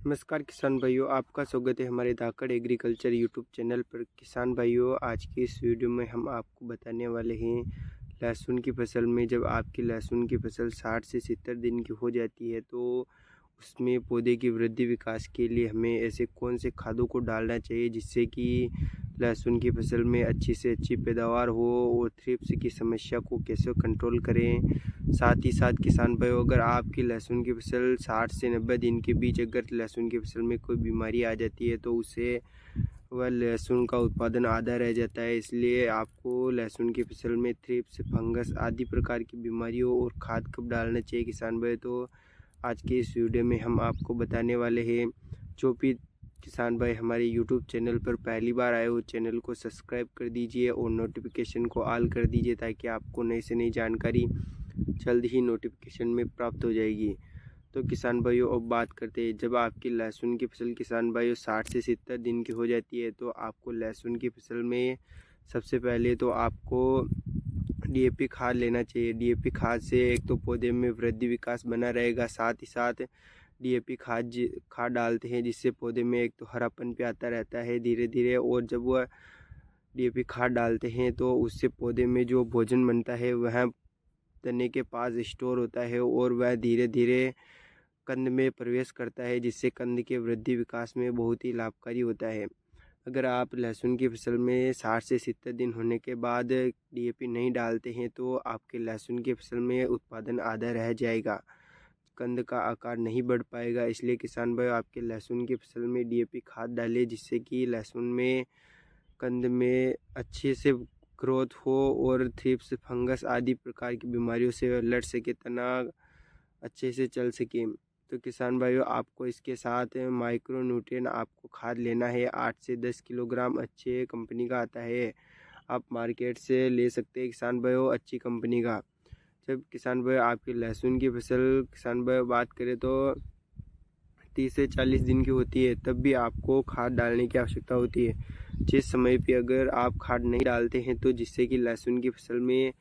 नमस्कार किसान भाइयों, आपका स्वागत है हमारे धाकड़ एग्रीकल्चर यूट्यूब चैनल पर। किसान भाइयों, आज की इस वीडियो में हम आपको बताने वाले हैं लहसुन की फसल में जब आपकी लहसुन की फसल 60 से 70 दिन की हो जाती है तो उसमें पौधे की वृद्धि विकास के लिए हमें ऐसे कौन से खादों को डालना चाहिए जिससे कि लहसुन की फसल में अच्छी से अच्छी पैदावार हो और थ्रिप्स की समस्या को कैसे कंट्रोल करें। साथ ही साथ किसान भाइयों, अगर आपकी लहसुन की फसल 60 से 90 दिन के बीच अगर लहसुन की फसल में कोई बीमारी आ जाती है तो उससे वह लहसुन का उत्पादन आधा रह जाता है। इसलिए आपको लहसुन की फसल में थ्रिप्स, फंगस आदि प्रकार की बीमारियों और खाद कब डालना चाहिए किसान भाई, तो आज के इस वीडियो में हम आपको बताने वाले हैं। जो भी किसान भाई हमारे यूट्यूब चैनल पर पहली बार आए हो, चैनल को सब्सक्राइब कर दीजिए और नोटिफिकेशन को ऑल कर दीजिए ताकि आपको नई से नई जानकारी जल्द ही नोटिफिकेशन में प्राप्त हो जाएगी। तो किसान भाइयों, अब बात करते हैं, जब आपकी लहसुन की फसल किसान भाइयों 60 से 70 दिन की हो जाती है तो आपको लहसुन की फसल में सबसे पहले तो आपको डीएपी खाद लेना चाहिए। डीएपी खाद से एक तो पौधे में वृद्धि विकास बना रहेगा, साथ ही साथ डीएपी खाद डालते हैं जिससे पौधे में एक तो हरापन पे आता रहता है धीरे धीरे, और जब वह डीएपी खाद डालते हैं तो उससे पौधे में जो भोजन बनता है वह तने के पास स्टोर होता है और वह धीरे धीरे कंद में प्रवेश करता है जिससे कंद के वृद्धि विकास में बहुत ही लाभकारी होता है। अगर आप लहसुन की फसल में 60 से 70 दिन होने के बाद डीएपी नहीं डालते हैं तो आपके लहसुन की फसल में उत्पादन आधा रह जाएगा, कंद का आकार नहीं बढ़ पाएगा। इसलिए किसान भाई, आपके लहसुन की फसल में डीएपी खाद डालें जिससे कि लहसुन में कंद में अच्छे से ग्रोथ हो और थ्रिप्स, फंगस आदि प्रकार की बीमारियों से लड़ सके, तना अच्छे से चल सके। तो किसान भाइयों, आपको इसके साथ माइक्रो न्यूट्रिएंट आपको खाद लेना है 8 से 10 किलोग्राम। अच्छे कंपनी का आता है, आप मार्केट से ले सकते हैं किसान भाइयों, अच्छी कंपनी का। जब किसान भाई आपकी लहसुन की फसल किसान भाई बात करें तो 30 से 40 दिन की होती है तब भी आपको खाद डालने की आवश्यकता होती है। जिस समय पे अगर आप खाद नहीं डालते हैं तो जिससे कि लहसुन की फसल में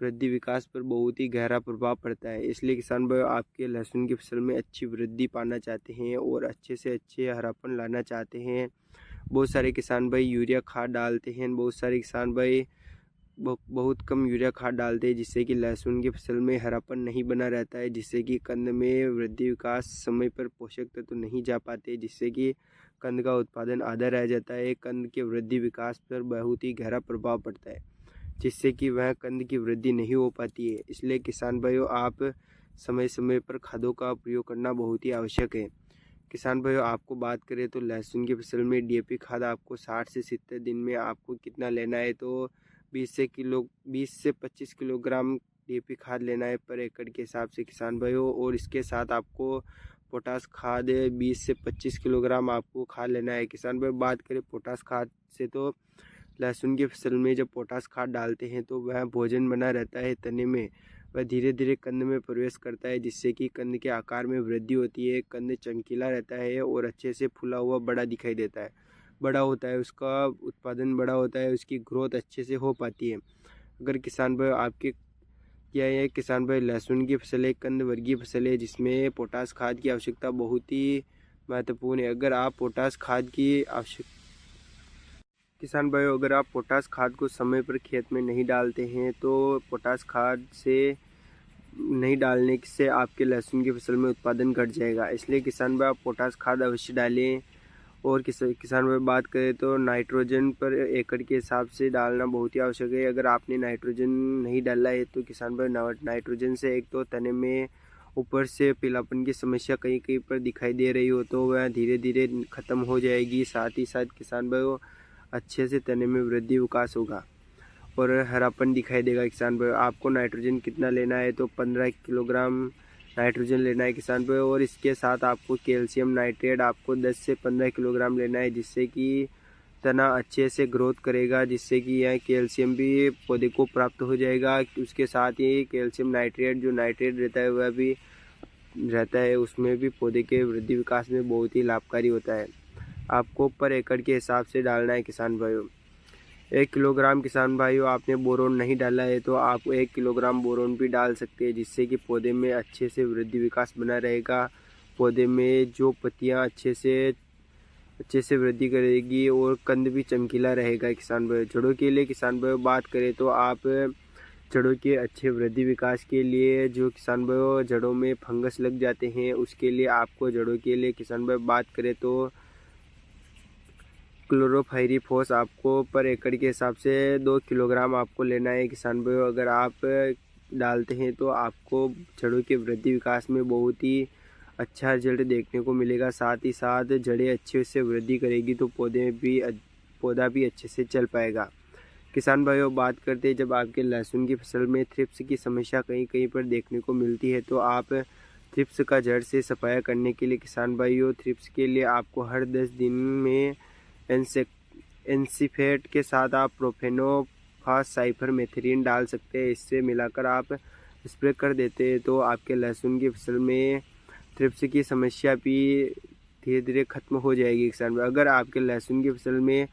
वृद्धि विकास पर बहुत ही गहरा प्रभाव पड़ता है। इसलिए किसान भाई, आपके लहसुन की फसल में अच्छी वृद्धि पाना चाहते हैं और अच्छे से अच्छे हरापन लाना चाहते हैं, बहुत सारे किसान भाई यूरिया खाद डालते हैं, बहुत सारे किसान भाई बहुत कम यूरिया खाद डालते हैं जिससे कि लहसुन की फसल में हरापन नहीं बना रहता है, जिससे कि कंद में वृद्धि विकास समय पर पोषक तत्व नहीं जा पाते, जिससे कि कंद का उत्पादन आधा रह जाता है। कंद के वृद्धि विकास पर बहुत ही गहरा प्रभाव पड़ता है जिससे कि वह कंद की वृद्धि नहीं हो पाती है। इसलिए किसान भाइयों, आप समय समय पर खादों का प्रयोग करना बहुत ही आवश्यक है। किसान भाइयों, आपको बात करें तो लहसुन की फसल में डीएपी खाद आपको 60 से 70 दिन में आपको कितना लेना है, तो 20 से 25 किलोग्राम डीएपी खाद लेना है पर एकड़ के हिसाब से किसान भाइयों। और इसके साथ आपको पोटास खाद 20 से 25 किलोग्राम आपको खाद लेना है किसान भाई। बात करें पोटास खाद से तो लहसुन की फसल में जब पोटास खाद डालते हैं तो वह भोजन बना रहता है तने में, वह धीरे धीरे कंद में प्रवेश करता है जिससे कि कंद के आकार में वृद्धि होती है, कंद चमकीला रहता है और अच्छे से फूला हुआ बड़ा दिखाई देता है, बड़ा होता है, उसका उत्पादन बड़ा होता है, उसकी ग्रोथ अच्छे से हो पाती है। अगर किसान भाई आपके क्या है, किसान भाई लहसुन की फसल एक कंद वर्गीय फसल है जिसमें पोटास खाद की आवश्यकता बहुत ही महत्वपूर्ण है। अगर आप पोटास खाद की आवश्यक किसान भाइयों, अगर आप पोटास खाद को समय पर खेत में नहीं डालते हैं तो पोटास खाद से नहीं डालने से आपके लहसुन की फसल में उत्पादन घट जाएगा। इसलिए किसान भाई, आप पोटास खाद अवश्य डालें। और किसान भाई बात करें तो नाइट्रोजन पर एकड़ के हिसाब से डालना बहुत ही आवश्यक है। अगर आपने नाइट्रोजन नहीं डाला है तो किसान भाई, नाइट्रोजन से एक तो तने में ऊपर से पीलापन की समस्या कहीं कहीं पर दिखाई दे रही हो तो वह धीरे धीरे ख़त्म हो जाएगी। साथ ही साथ किसान भाई, अच्छे से तने में वृद्धि विकास होगा और हरापन दिखाई देगा। किसान भाई, आपको नाइट्रोजन कितना लेना है, तो 15 किलोग्राम नाइट्रोजन लेना है किसान भाई। और इसके साथ आपको कैल्शियम नाइट्रेट आपको 10 से 15 किलोग्राम लेना है जिससे कि तना अच्छे से ग्रोथ करेगा, जिससे कि यह कैल्शियम भी पौधे को प्राप्त हो जाएगा। उसके साथ ही कैल्शियम नाइट्रेट जो नाइट्रेट रहता है वह भी रहता है, उसमें भी पौधे के वृद्धि विकास में बहुत ही लाभकारी होता है। आपको पर एकड़ के हिसाब से डालना है किसान भाइयों। 1 किलोग्राम किसान भाइयों आपने बोरोन नहीं डाला है तो आप 1 किलोग्राम बोरोन भी डाल सकते हैं जिससे कि पौधे में अच्छे से वृद्धि विकास बना रहेगा पौधे में जो पत्तियां अच्छे से वृद्धि करेगी और कंद भी चमकीला रहेगा। किसान भाई, जड़ों के लिए किसान भाई बात करें तो आप जड़ों के अच्छे वृद्धि विकास के लिए जो किसान भाई जड़ों में फंगस लग जाते हैं उसके लिए आपको जड़ों के लिए किसान भाई बात करें तो क्लोरोफाइरीफॉस आपको पर एकड़ के हिसाब से 2 किलोग्राम आपको लेना है। किसान भाई, अगर आप डालते हैं तो आपको जड़ों के वृद्धि विकास में बहुत ही अच्छा रिजल्ट देखने को मिलेगा। साथ ही साथ जड़ें अच्छे से वृद्धि करेगी तो पौधा भी अच्छे से चल पाएगा। किसान भाइयों, बात करते हैं जब आपके लहसुन की फसल में थ्रिप्स की समस्या कहीं पर देखने को मिलती है तो आप थ्रिप्स का जड़ से सफाया करने के लिए किसान भाइयों थ्रिप्स के लिए आपको हर 10 दिन में एनसीफेट के साथ आप प्रोफेनोफास साइपरमेथ्रिन डाल सकते हैं। इससे मिलाकर आप स्प्रे कर देते हैं तो आपके लहसुन की फसल में थ्रिप्स की समस्या भी धीरे धीरे खत्म हो जाएगी। किसान भाई, अगर आपके लहसुन की फसल में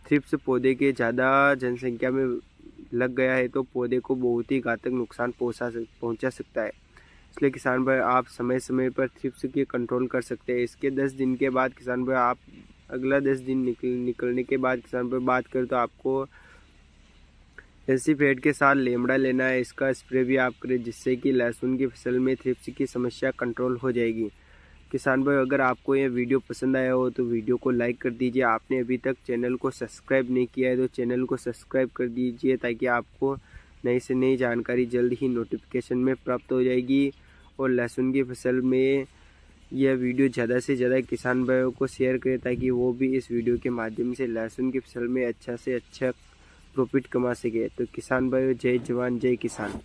थ्रिप्स पौधे के ज़्यादा जनसंख्या में लग गया है तो पौधे को बहुत ही घातक नुकसान पहुंचा सकता है। इसलिए किसान भाई, आप समय समय पर थ्रिप्स की कंट्रोल कर सकते हैं। इसके 10 दिन के बाद किसान भाई, आप अगला 10 दिन निकलने के बाद किसान भाई बात करें तो आपको एनसीफेट के साथ लेमड़ा लेना है। इसका स्प्रे भी आप करें जिससे कि लहसुन की फसल में थ्रिप्स की समस्या कंट्रोल हो जाएगी। किसान भाई, अगर आपको यह वीडियो पसंद आया हो तो वीडियो को लाइक कर दीजिए। आपने अभी तक चैनल को सब्सक्राइब नहीं किया है तो चैनल को सब्सक्राइब कर दीजिए ताकि आपको नई से नई जानकारी जल्द ही नोटिफिकेशन में प्राप्त हो जाएगी। और लहसुन की फसल में यह वीडियो ज़्यादा से ज़्यादा किसान भाइयों को शेयर करें ताकि वो भी इस वीडियो के माध्यम से लहसुन की फसल में अच्छा से अच्छा प्रॉफिट कमा सके। तो किसान भाइयों, जय जवान जय किसान।